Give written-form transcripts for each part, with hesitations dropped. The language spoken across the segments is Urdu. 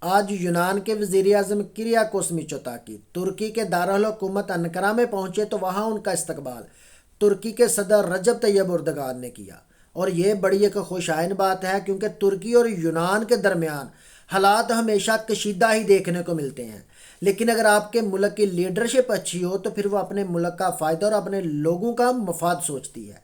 آج یونان کے وزیر اعظم کریاکوس میچوتاکی ترکی کے دارالحکومت انقرہ میں پہنچے تو وہاں ان کا استقبال ترکی کے صدر رجب طیب اردگان نے کیا۔ اور یہ بڑی ایک خوش آئن بات ہے، کیونکہ ترکی اور یونان کے درمیان حالات ہمیشہ کشیدہ ہی دیکھنے کو ملتے ہیں، لیکن اگر آپ کے ملک کی لیڈرشپ اچھی ہو تو پھر وہ اپنے ملک کا فائدہ اور اپنے لوگوں کا مفاد سوچتی ہے۔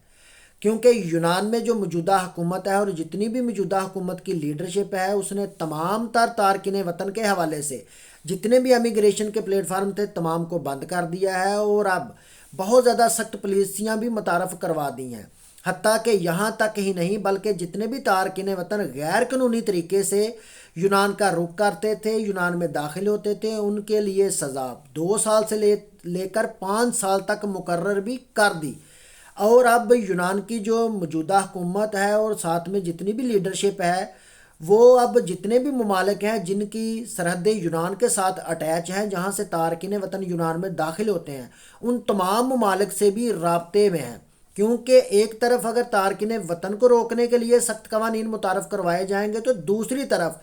کیونکہ یونان میں جو موجودہ حکومت ہے اور جتنی بھی موجودہ حکومت کی لیڈرشپ ہے، اس نے تمام تر تارکین وطن کے حوالے سے جتنے بھی امیگریشن کے پلیٹ فارم تھے تمام کو بند کر دیا ہے، اور اب بہت زیادہ سخت پالیسیاں بھی متعارف کروا دی ہیں۔ حتیٰ کہ یہاں تک ہی نہیں بلکہ جتنے بھی تارکین وطن غیر قانونی طریقے سے یونان کا رخ کرتے تھے، یونان میں داخل ہوتے تھے، ان کے لیے سزا 2 سال سے لے کر 5 سال تک مقرر بھی کر دی۔ اور اب یونان کی جو موجودہ حکومت ہے اور ساتھ میں جتنی بھی لیڈرشپ ہے، وہ اب جتنے بھی ممالک ہیں جن کی سرحدیں یونان کے ساتھ اٹیچ ہیں، جہاں سے تارکین وطن یونان میں داخل ہوتے ہیں، ان تمام ممالک سے بھی رابطے میں ہیں۔ کیونکہ ایک طرف اگر تارکین وطن کو روکنے کے لیے سخت قوانین متعارف کروائے جائیں گے تو دوسری طرف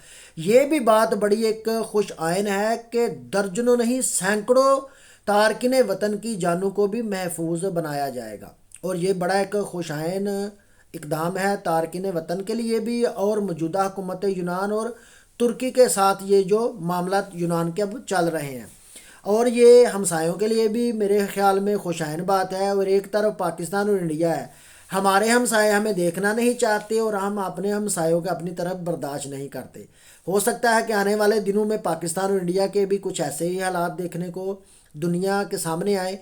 یہ بھی بات بڑی ایک خوش آئن ہے کہ درجنوں نہیں سینکڑوں تارکین وطن کی جانوں کو بھی محفوظ بنایا جائے گا۔ اور یہ بڑا ایک خوش آئن اقدام ہے تارکین وطن کے لیے بھی، اور موجودہ حکومت یونان اور ترکی کے ساتھ یہ جو معاملات یونان کے اب چل رہے ہیں، اور یہ ہمسایوں کے لیے بھی میرے خیال میں خوش آئن بات ہے۔ اور ایک طرف پاکستان اور انڈیا ہے، ہمارے ہمسائے ہمیں دیکھنا نہیں چاہتے اور ہم اپنے ہمسایوں کے اپنی طرف برداشت نہیں کرتے۔ ہو سکتا ہے کہ آنے والے دنوں میں پاکستان اور انڈیا کے بھی کچھ ایسے ہی حالات دیکھنے کو دنیا کے سامنے آئے۔